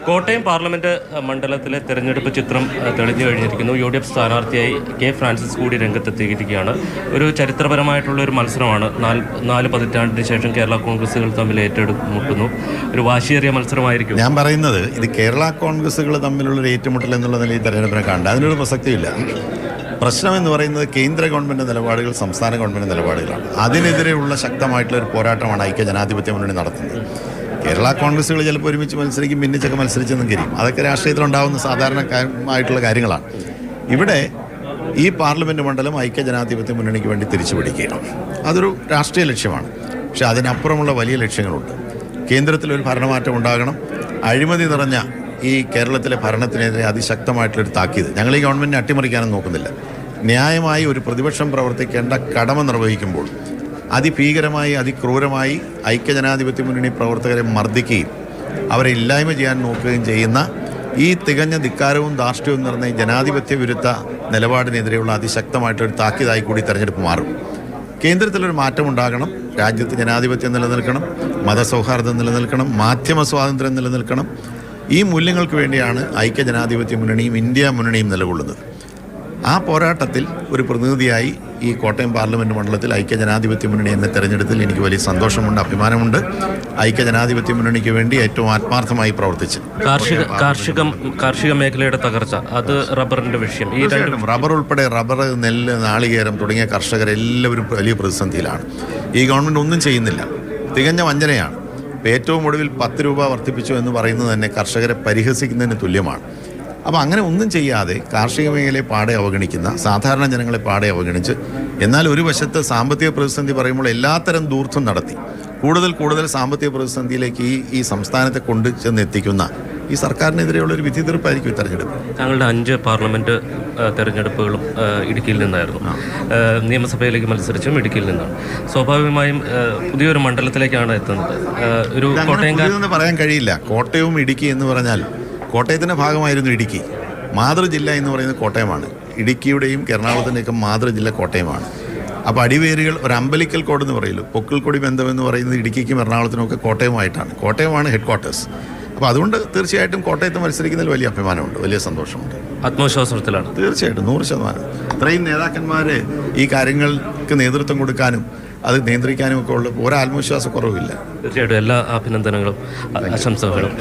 Kottayam parliament മണ്ഡലത്തിലെ തെരഞ്ഞെടുപ്പ് ചിത്രം തെളിഞ്ഞു കഴിഞ്ഞിരിക്കുന്നു. UDF സ്ഥാനാർത്ഥിയായി കെ ഫ്രാൻസിസ് കൂടി രംഗത്തെത്തിയിരിക്കുകയാണ്. ഒരു ചരിത്രപരമായിട്ടുള്ള ഒരു മത്സരമാണ്. നാല് പതിറ്റാണ്ടിന് ശേഷം കേരള കോൺഗ്രസുകൾ തമ്മിൽ ഏറ്റെടുമുട്ടുന്നു. ഒരു വാശിയേറിയ മത്സരമായിരിക്കും. ഞാൻ പറയുന്നത് ഇത് കേരള കോൺഗ്രസുകൾ തമ്മിലുള്ളൊരു ഏറ്റുമുട്ടൽ എന്നുള്ള നിലയിൽ തെരഞ്ഞെടുപ്പിനെ കണ്ട അതിനൊരു പ്രസക്തിയില്ല. പ്രശ്നം എന്ന് പറയുന്നത് കേന്ദ്ര ഗവൺമെൻറ് നിലപാടുകൾ, സംസ്ഥാന ഗവൺമെൻറ് നിലപാടുകളാണ്. അതിനെതിരെയുള്ള ശക്തമായിട്ടുള്ള ഒരു പോരാട്ടമാണ് ഐക്യ ജനാധിപത്യ മുന്നണി നടത്തുന്നത്. കേരള കോൺഗ്രസുകൾ ചിലപ്പോൾ ഒരുമിച്ച് മത്സരിക്കും, ഭിന്നിച്ചൊക്കെ മത്സരിച്ചെന്നും കരീം. അതൊക്കെ രാഷ്ട്രീയത്തിലുണ്ടാകുന്ന സാധാരണമായിട്ടുള്ള കാര്യങ്ങളാണ്. ഇവിടെ ഈ പാർലമെൻറ്റ് മണ്ഡലം ഐക്യ ജനാധിപത്യ മുന്നണിക്ക് വേണ്ടി തിരിച്ചു പിടിക്കുകയാണ്. അതൊരു രാഷ്ട്രീയ ലക്ഷ്യമാണ്. പക്ഷേ അതിനപ്പുറമുള്ള വലിയ ലക്ഷ്യങ്ങളുണ്ട്. കേന്ദ്രത്തിലൊരു ഭരണമാറ്റം ഉണ്ടാകണം. അഴിമതി നിറഞ്ഞ ഈ കേരളത്തിലെ ഭരണത്തിനെതിരെ അതിശക്തമായിട്ടുള്ളൊരു താക്കീത്. ഞങ്ങൾ ഈ ഗവൺമെൻറ്റിനെ അട്ടിമറിക്കാനും നോക്കുന്നില്ല. ന്യായമായി ഒരു പ്രതിപക്ഷം പ്രവർത്തിക്കേണ്ട കടമ നിർവഹിക്കുമ്പോൾ അതിഭീകരമായി, അതിക്രൂരമായി ഐക്യജനാധിപത്യ മുന്നണി പ്രവർത്തകരെ മർദ്ദിക്കുകയും അവരെ ഇല്ലായ്മ ചെയ്യാൻ നോക്കുകയും ചെയ്യുന്ന ഈ തികഞ്ഞ ധിക്കാരവും ധാർഷ്ട്യവും നിറഞ്ഞ ജനാധിപത്യ വിരുദ്ധ നിലപാടിനെതിരെയുള്ള അതിശക്തമായിട്ടൊരു താക്കീതായി കൂടി തെരഞ്ഞെടുപ്പ് മാറും. കേന്ദ്രത്തിലൊരു മാറ്റമുണ്ടാകണം. രാജ്യത്ത് ജനാധിപത്യം നിലനിൽക്കണം, മതസൗഹാർദ്ദം നിലനിൽക്കണം, മാധ്യമ സ്വാതന്ത്ര്യം നിലനിൽക്കണം. ഈ മൂല്യങ്ങൾക്ക് വേണ്ടിയാണ് ഐക്യ ജനാധിപത്യ മുന്നണിയും ഇന്ത്യ മുന്നണിയും നിലകൊള്ളുന്നത്. ആ പോരാട്ടത്തിൽ ഒരു പ്രതിനിധിയായി ഈ കോട്ടയം പാർലമെൻറ്റ് മണ്ഡലത്തിൽ ഐക്യ ജനാധിപത്യ മുന്നണി എന്നെ തെരഞ്ഞെടുത്തിൽ എനിക്ക് വലിയ സന്തോഷമുണ്ട്, അഭിമാനമുണ്ട്. ഐക്യ ജനാധിപത്യ മുന്നണിക്ക് വേണ്ടി ഏറ്റവും ആത്മാർത്ഥമായി പ്രവർത്തിച്ചു. കാർഷിക മേഖലയുടെ തകർച്ച, അത് റബ്ബറിൻ്റെ വിഷയം. ഈ റബ്ബർ ഉൾപ്പെടെ റബ്ബർ, നെല്ല്, നാളികേരം തുടങ്ങിയ കർഷകരെല്ലാവരും വലിയ പ്രതിസന്ധിയിലാണ്. ഈ ഗവൺമെൻറ് ഒന്നും ചെയ്യുന്നില്ല. തികഞ്ഞ വഞ്ചനയാണ്. ഏറ്റവും ഒടുവിൽ 10 രൂപ വർദ്ധിപ്പിച്ചു എന്ന് പറയുന്നത് തന്നെ കർഷകരെ പരിഹസിക്കുന്നതിന് തുല്യമാണ്. അപ്പോൾ അങ്ങനെ ഒന്നും ചെയ്യാതെ കാർഷിക മേഖലയെ പാടെ അവഗണിക്കുന്ന, സാധാരണ ജനങ്ങളെ പാടെ അവഗണിച്ച്, എന്നാൽ ഒരു വശത്ത് സാമ്പത്തിക പ്രതിസന്ധി പറയുമ്പോൾ എല്ലാത്തരം ദൂർത്തും നടത്തി കൂടുതൽ സാമ്പത്തിക പ്രതിസന്ധിയിലേക്ക് ഈ സംസ്ഥാനത്തെ കൊണ്ടു ചെന്ന് എത്തിക്കുന്ന ഈ സർക്കാരിനെതിരെയുള്ളൊരു വിധി തീർപ്പായിരിക്കും ഈ തെരഞ്ഞെടുപ്പ്. താങ്കളുടെ 5 പാർലമെൻറ്റ് തെരഞ്ഞെടുപ്പുകളും ഇടുക്കിയിൽ നിന്നായിരുന്നു. നിയമസഭയിലേക്ക് മത്സരിച്ചും ഇടുക്കിയിൽ നിന്നാണ്. സ്വാഭാവികമായും പുതിയൊരു മണ്ഡലത്തിലേക്കാണ് എത്തുന്നത്. ഒരു കോട്ടയം പറയാൻ കഴിയില്ല. കോട്ടയവും ഇടുക്കി എന്ന് പറഞ്ഞാൽ കോട്ടയത്തിൻ്റെ ഭാഗമായിരുന്നു ഇടുക്കി. മാതൃജില്ല എന്ന് പറയുന്നത് കോട്ടയമാണ്. ഇടുക്കിയുടെയും എറണാകുളത്തിൻ്റെയൊക്കെ മാതൃജില്ല കോട്ടയമാണ്. അപ്പോൾ അടിവേരുകൾ ഒരു അമ്പലിക്കൽ കോട് എന്ന് പറയില്ല, പൊക്കിൾക്കൊടി ബന്ധമെന്ന് പറയുന്നത് ഇടുക്കിക്കും എറണാകുളത്തിനും ഒക്കെ കോട്ടയമായിട്ടാണ്. കോട്ടയമാണ് ഹെഡ് ക്വാർട്ടേഴ്സ്. അപ്പോൾ അതുകൊണ്ട് തീർച്ചയായിട്ടും കോട്ടയത്ത് മത്സരിക്കുന്നതിൽ വലിയ അഭിമാനമുണ്ട്, വലിയ സന്തോഷമുണ്ട്, ആത്മവിശ്വാസത്തിലാണ്. തീർച്ചയായിട്ടും 100%. ഇത്രയും നേതാക്കന്മാർ ഈ കാര്യങ്ങൾക്ക് നേതൃത്വം കൊടുക്കാനും അത് നിയന്ത്രിക്കാനും ഒക്കെ ഉള്ള ഒരു ആത്മവിശ്വാസക്കുറവില്ല. തീർച്ചയായിട്ടും എല്ലാ അഭിനന്ദനങ്ങളും, ആശംസകളും.